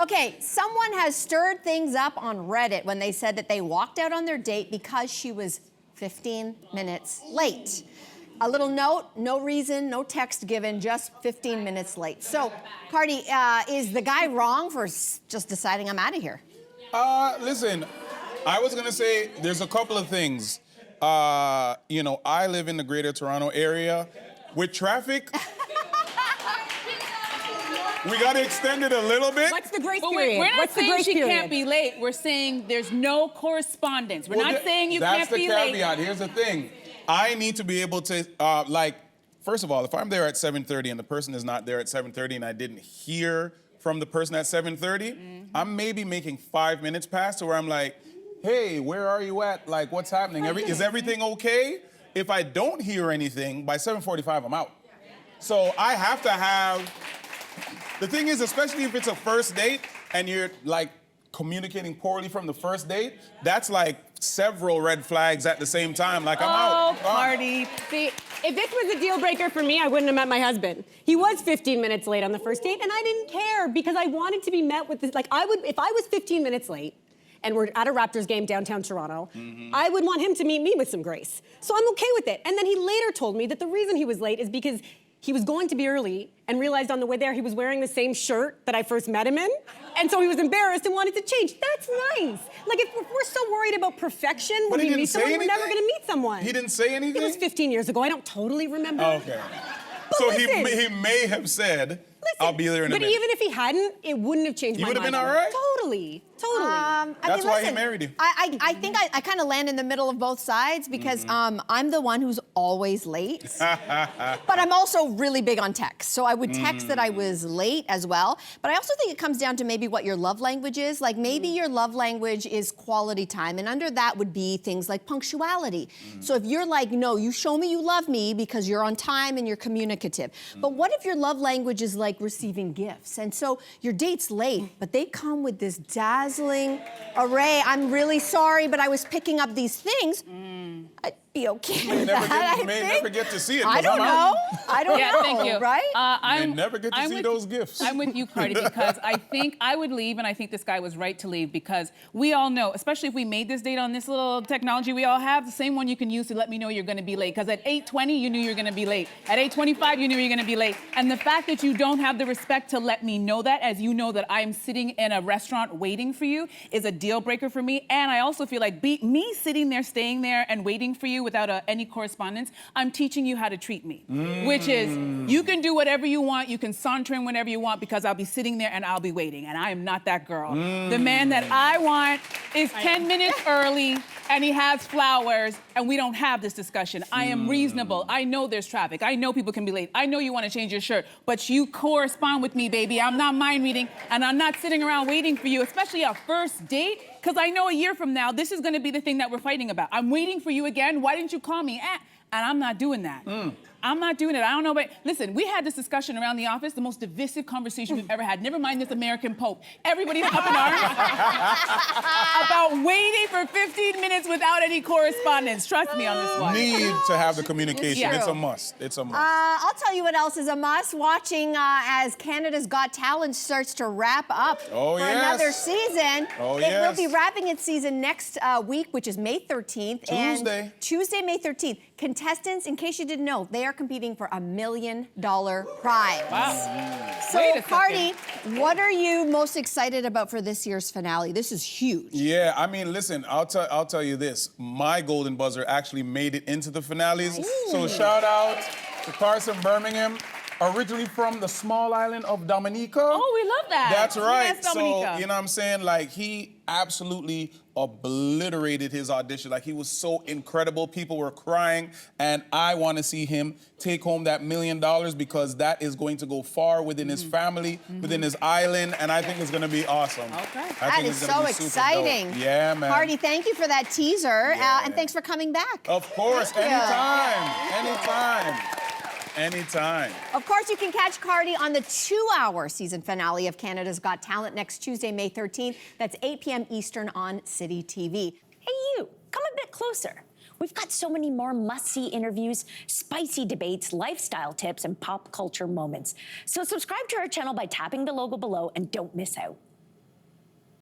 Okay, someone has stirred things up on Reddit when they said that they walked out on their date because she was 15 minutes late. A little note, no reason, no text given, just 15 minutes late. So, Cardi, is the guy wrong for just deciding I'm out of here? Listen, I was gonna say there's a couple of things. I live in the greater Toronto area. With traffic, we gotta extend it a little bit. What's the grace period? We're not What's the saying grace she period? can't be late. We're saying there's no correspondence. We're not saying you can't be That's the late. caveat. Here's the thing. I need to be able to, first of all, if I'm there at 7:30 and the person is not there at 7:30 and I didn't hear from the person at 7:30, I'm maybe making 5 minutes past to where I'm like, hey, where are you at? Like, what's happening? Is everything okay? If I don't hear anything, by 7:45, I'm out. So I have to have, the thing is, especially if it's a first date and you're like communicating poorly from the first date, that's like several red flags at the same time. Like, I'm out. Oh, Cardi. See, if this was a deal breaker for me, I wouldn't have met my husband. He was 15 minutes late on the first date, and I didn't care because I wanted to be met with this. Like, if I was 15 minutes late, and we're at a Raptors game downtown Toronto, I would want him to meet me with some grace. So I'm okay with it. And then he later told me that the reason he was late is because he was going to be early and realized on the way there he was wearing the same shirt that I first met him in. And so he was embarrassed and wanted to change. That's nice. Like, if we're so worried about perfection when we meet someone, we're never gonna meet someone. He didn't say anything? It was 15 years ago. I don't totally remember. Oh, okay. But So listen, he may have said, I'll be there in a minute. But even if he hadn't, it wouldn't have changed my mind. You would have been all right? Totally. That's why he married you. I think I kind of land in the middle of both sides because I'm the one who's always late. But I'm also really big on text. So I would text that I was late as well. But I also think it comes down to maybe what your love language is. Like maybe your love language is quality time. And under that would be things like punctuality. So if you're like, no, you show me you love me because you're on time and you're communicative. But what if your love language is like receiving gifts? And so your date's late, but they come with this dazzling array. I'm really sorry, but I was picking up these things. I'd be okay with that. You may never get to see it. I don't know. I don't know. Thank you. Right? You may never get to see those gifts. I'm with you, Cardi, because I think I would leave, and I think this guy was right to leave because we all know, especially if we made this date on this little technology we all have, the same one you can use to let me know you're going to be late. Because at 8:20, you knew you were going to be late. At 8:25, you knew you were going to be late. And the fact that you don't have the respect to let me know that, as you know that I'm sitting in a restaurant waiting for you, is a deal breaker for me. And I also feel like me sitting there, staying there, and waiting for you without any correspondence, I'm teaching you how to treat me, which is you can do whatever you want, you can saunter in whenever you want because I'll be sitting there and I'll be waiting, and I am not that girl. The man that I want is 10 minutes early and he has flowers and we don't have this discussion. I am reasonable. I know there's traffic. I know people can be late. I know you want to change your shirt, but you correspond with me, baby. I'm not mind reading and I'm not sitting around waiting for you, especially a first date. Because I know a year from now, this is going to be the thing that we're fighting about. I'm waiting for you again. Why didn't you call me? And I'm not doing that. I'm not doing it. I don't know, but listen, we had this discussion around the office, the most divisive conversation we've ever had. Never mind this American Pope. Everybody's up in arms about waiting for 15 minutes without any correspondence. Trust me on this one. Need to have the communication. Yeah. It's a must. It's a must. I'll tell you what else is a must. Watching as Canada's Got Talent starts to wrap up for another season. It will be wrapping its season next week, which is May 13th. Tuesday. And Tuesday, May 13th. Contestants, in case you didn't know, they are competing for $1 million prize. Wow. So, Cardi, what are you most excited about for this year's finale? This is huge. Yeah, I mean, listen, I'll tell you this. My golden buzzer actually made it into the finales. So shout out to Carson Birmingham, originally from the small island of Dominica. Oh, we love that. That's right. Yes, Dominica. So, you know what I'm saying? Like, he absolutely obliterated his audition. Like, he was so incredible. People were crying. And I want to see him take home that $1 million because that is going to go far within his family, within his island. And I think it's going to be awesome. Okay. That is so exciting. Yeah, man. Cardi, thank you for that teaser. And thanks for coming back. Of course. Anytime. Anytime. Anytime. Of course, you can catch Cardi on the 2-hour season finale of Canada's Got Talent next Tuesday, May 13th. That's 8 p.m. Eastern on City TV. Hey, you, come a bit closer. We've got so many more must-see interviews, spicy debates, lifestyle tips, and pop culture moments. So subscribe to our channel by tapping the logo below and don't miss out.